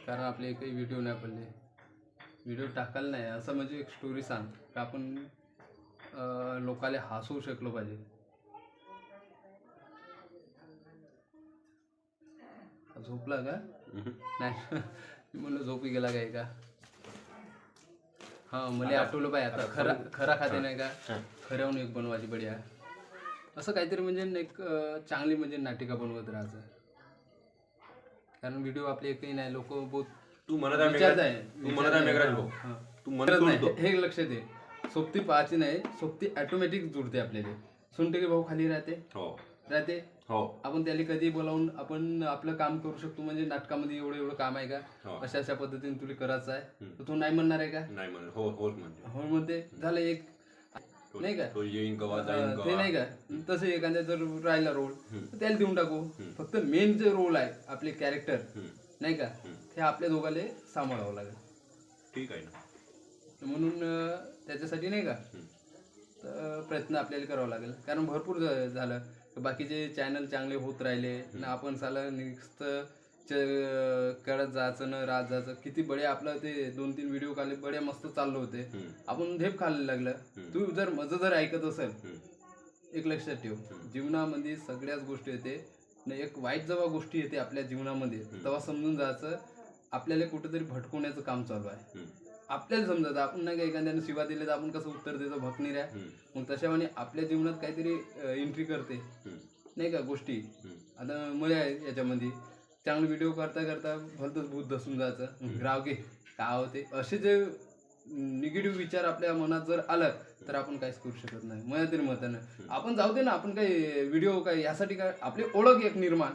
कारण आपले काही व्हिडिओ नाही पडले, व्हिडिओ टाकायला नाही असं म्हणजे एक स्टोरी सांग का आपण लोकाले हसवू शकलो पाहिजे. झोपला का? नाही मी म्हणलं झोपी गेला काय का. हां मला आठवलं पाहिजे आता खरा खाते नाही का खऱ्याहून एक बनवायची बढिया असं काहीतरी म्हणजे एक चांगली म्हणजे नाटिका बनवत राहायचं. कारण व्हिडिओ आपले एकही नाही लोक बहुत तू म्हणत आहे मेघराज भाऊ तू म्हणत नाही हे लक्ष दे. सोबती पाहायची नाही, सोबती ऑटोमॅटिक जुळते आपल्याला. सुनते की भाऊ खाली राहते आपण त्याला कधी बोलावून आपण आपलं काम करू शकतो. म्हणजे नाटकामध्ये एवढं काम आहे का अशा पद्धतीने तुला करायचं आहे तर तू नाही म्हणणार आहे का? नाही म्हणणार. हो म्हणते झालं एक नाही का ते नाही का. तसं एखाद्या जर राहिला रोल तर त्याला देऊन टाकू. फक्त मेन जे रोल आहे आपले कॅरेक्टर नाही का ते आपल्या दोघांना सांभाळावं लागेल. ठीक आहे ना. म्हणून त्याच्यासाठी नाही का तर प्रयत्न आपल्याला करावा लागेल. कारण भरपूर झालं बाकीचे चॅनल चांगले होत राहिले ना आपण साला नुसतं करत जायचं न राहत जायचं. किती बड्या आपलं ते 2-3 व्हिडिओ काढले बड्या मस्त चाललं होते. आपण झेप खायला लागलं. तू जर माझं जर ऐकत असेल एक लक्षात ठेव, जीवनामध्ये सगळ्याच गोष्टी येते ना. एक वाईट जेव्हा गोष्टी येते आपल्या जीवनामध्ये तेव्हा समजून जायचं आपल्याला कुठेतरी भटकवण्याचं काम चालू आहे. आपल्याला समजायचं आपण नाही का एखाद्याने शिवा दिले तर आपण कसं उत्तर देतो भकनीऱ्या. मग तशावाने आपल्या जीवनात काहीतरी एंट्री करते नाही का गोष्टी. आता मजा आहे याच्यामध्ये. चांगले व्हिडिओ करता करता भलतंच भूत धसून जायचं राव की काय होते. असे जे निगेटिव्ह विचार आपल्या मनात जर आलं तर आपण काहीच करू शकत नाही. माझ्या तरी मतानं आपण जाऊ दे ना. आपण काही व्हिडिओ काय यासाठी काय आपली ओळख एक निर्माण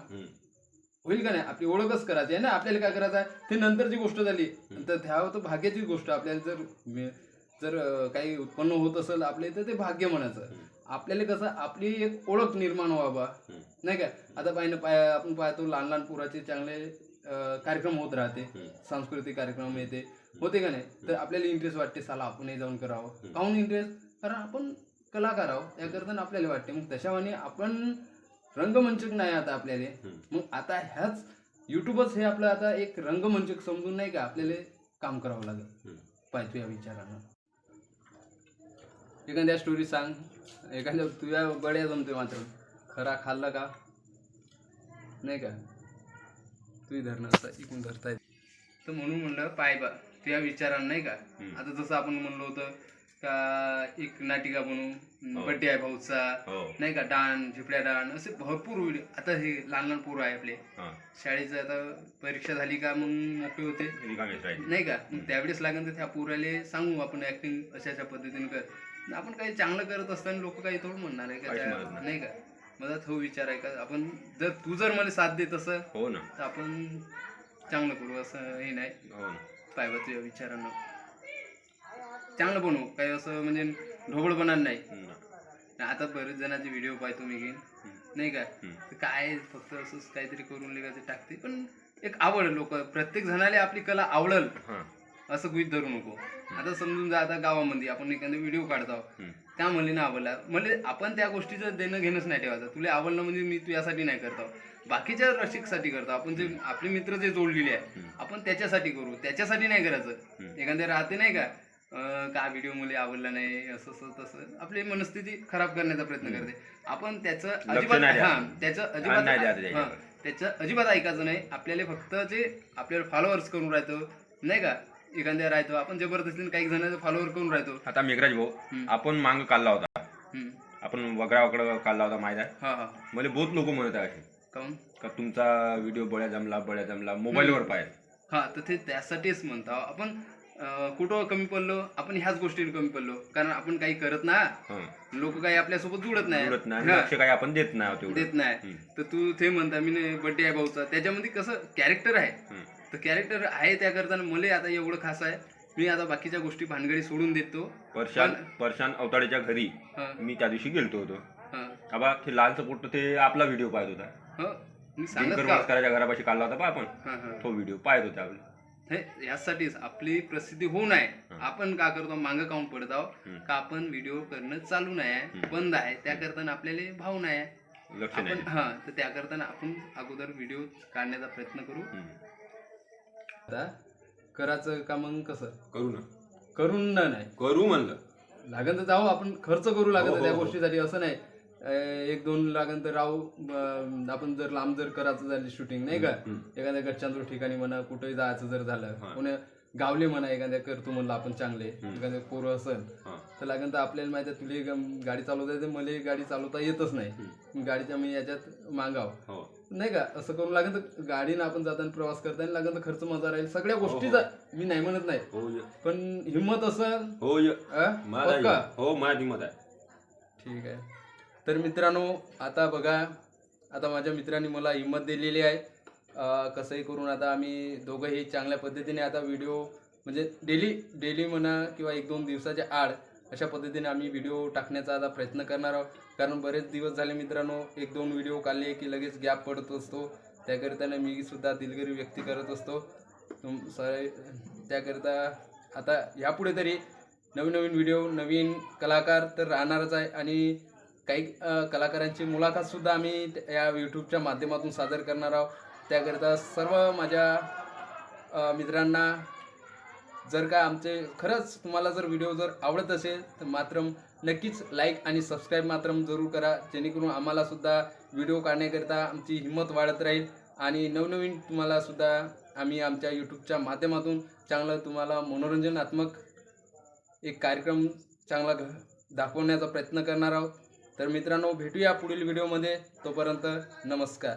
होईल का नाही. आपली ओळखच करायची आहे ना. आपल्याला काय करायचं आहे ते नंतरची गोष्ट झाली तर त्या तर भाग्याची गोष्ट. आपल्याला जर काही उत्पन्न होत असेल आपल्या इथं ते भाग्य म्हणायचं. आपल्याला कसं आपली एक ओळख निर्माण व्हावा नाही का. आता आपण पाहतो लहान पोराचे चांगले कार्यक्रम होत राहते. सांस्कृतिक कार्यक्रम येते होते का नाही. तर आपल्याला इंटरेस्ट वाटते साला आपणही जाऊन करावं. काहून इंटरेस्ट कारण आपण कलाकार आहोत याकरता आपल्याला वाटते. मग तशावाने आपण रंगमंचक नाही आता आपल्याला. मग आता ह्याच युट्यूबच हे आपलं आता एक रंगमंचक समजून नाही का आपल्याला काम करावं लागेल. पाहतो या विचारानं एखाद्या स्टोरी सांग. एखाद्या तुझ्या बड्या जमतोय मात्र खरा खाल्ला का नाही का तुझी धरणं इकून धरता येत. तर म्हणून म्हणलं पाय बा तुझ्या विचारानं नाही का. आता जसं आपण म्हणलो होतं का एक नाटिका बनवू बड्डे आहे भाऊचा नाही का. डान्स झिपड्या डान्स असे भरपूर व्हिडिओ. आता हे लहान पोरं आहे आपले शाळेचं आता परीक्षा झाली का मग मोठे होते नाही का. मग त्यावेळेस लागेल तर त्या पोराले सांगू आपण ऍक्टिंग अशा पद्धतीने कर. आपण काही चांगलं करत असताना लोक काही थोडं म्हणणार आहे का नाही का. माझा तो विचार आहे का आपण तू जर मला साथ देत असं हो ना तर आपण चांगलं करू असं हे नाही. काय बा तुझ्या विचारानं चांगलं बनवू काही असं म्हणजे ढोबळ बनणार नाही. आता बरेच जणांचे व्हिडिओ पाहतो मी घेईन नाही का. काय फक्त असंच काहीतरी करून लिहायचं टाकते. पण एक आवड लोक प्रत्येक जणाला आपली कला आवडल असं गृहीत धरू नको. आता समजून जा आता गावामध्ये आपण एखादा व्हिडिओ काढतो त्या म्हणले ना आवडला म्हणजे आपण त्या गोष्टीचं देणं घेणंच नाही ठेवायचं. तुला आवडलं म्हणजे मी तू यासाठी नाही करतो बाकीच्या रसिकसाठी करतो. आपण जे आपले मित्र जे जोडलेले आहे आपण त्याच्यासाठी करू त्याच्यासाठी नाही करायचं. एखाद्या राहते नाही का का व्हिडिओ मला आवडला नाही असं तसं आपली मनस्थिती खराब करण्याचा प्रयत्न करते. आपण त्याचं अजिबात त्याचं अजिबात ऐकायचं नाही. आपल्याला फक्त जे आपल्याला फॉलोअर्स करून राहतो नाही का एखाद्या राहतो आपण जबरदस्तीने काही जणांचा फॉलोअर करून राहतो. आता मेघराज भाऊ आपण मांग काढला होता आपण वगळाकडं काढला होता माहिती आहे. मला बहुत लोक म्हणत आहे काऊन का तुमचा व्हिडिओ बळ्या जमला मोबाईलवर पाहिजे. तर ते त्यासाठीच म्हणतो आपण कुठं कमी पडलो आपण ह्याच गोष्टीवर कमी पडलो. कारण आपण काही करत ना लोक काही आपल्यासोबत जुळत नाही लक्ष काही आपण देत नाही. तर तू ते म्हणता मी बड्डे आहे भाऊचा त्याच्यामध्ये कसं कॅरेक्टर आहे तर कॅरेक्टर आहे त्या करताना मला आता एवढं खास आहे. मी आता बाकीच्या गोष्टी भानगडी सोडून देतो. परशान अवताडेच्या घरी मी त्या दिवशी गेलतो होतो बाबा ते लालचं पोट ते आपला व्हिडिओ पाहत होता. करायच्या घरापाशी काढला होता आपण तो व्हिडिओ पाहत होता आपला. यासाठीच आपली प्रसिद्धी होऊ नये आपण का करतो मागं काऊन पडत आहोत का आपण व्हिडिओ करणं चालू नाही बंद आहे. त्या करताना आपल्याला भाव नाही आपण तर त्या करताना आपण अगोदर व्हिडिओ काढण्याचा प्रयत्न करू. लागता करायचं का मग कसं करू ना, करून नाही करू म्हणलं. लागन तर जाऊ आपण खर्च करू लागत हो, हो, त्या हो. गोष्टीसाठी असं नाही 1-2 लागन तर राहू आपण जर लांब जर करायचं झाली शूटिंग नाही का एखाद्या गच्चांदूर ठिकाणी म्हणा कुठेही जायचं जर झालं पुणे गावले म्हणा एखाद्या करतो म्हणलं आपण चांगले एखाद्या पोरं असेल तर लागन तर आपल्याला माहिती आहे तुला गाडी चालवता येते मला गाडी चालवता येतच नाही गाडीच्या मी याच्यात मागाव नाही का असं करून लागेल तर गाडीनं आपण जाताना प्रवास करताना लागेल तर खर्च मजा राहील सगळ्या गोष्टीचा मी नाही म्हणत नाही पण हिंमत असं माझा हिंमत आहे. ठीक आहे. तर मित्रांनो आता बघा आता माझ्या मित्रांनी मला हिंमत दिलेली आहे. कसंही करून आता आम्ही दोघंही चांगल्या पद्धतीने आता व्हिडिओ म्हणजे डेली म्हणा किंवा 1-2 दिवसाच्या आड अशा पद्धतीने आम्ही व्हिडिओ टाकण्याचा आता प्रयत्न करणार आहोत. कारण बरेच दिवस झाले मित्रांनो 1-2 व्हिडिओ काढले की लगेच गॅप पडत असतो. त्याकरिता मी सुद्धा दिलगिरी व्यक्त करत असतो. त्याकरिता आता यापुढे तरी नवीन व्हिडिओ नवीन कलाकार तर राहणारच आहे आणि काही कलाकारांची मुलाखत सुद्धा आम्ही या यूट्यूबच्या माध्यमातून सादर करणार आहोत. त्याकरिता सर्व माझ्या मित्रांना जर का आमचे खरंच तुम्हाला जर व्हिडिओ जर आवडत असेल तर मात्र नक्कीच लाईक आणि सबस्क्राईब मात्र जरूर करा जेणेकरून आम्हाला सुद्धा व्हिडिओ काढण्याकरिता आमची हिंमत वाढत राहील आणि नवनवीन तुम्हाला सुद्धा आम्ही आमच्या यूट्यूबच्या माध्यमातून चांगलं तुम्हाला मनोरंजनात्मक एक कार्यक्रम चांगला दाखवण्याचा प्रयत्न करणार आहोत. तर मित्रांनो भेटूया पुढील व्हिडिओमध्ये. तोपर्यंत नमस्कार.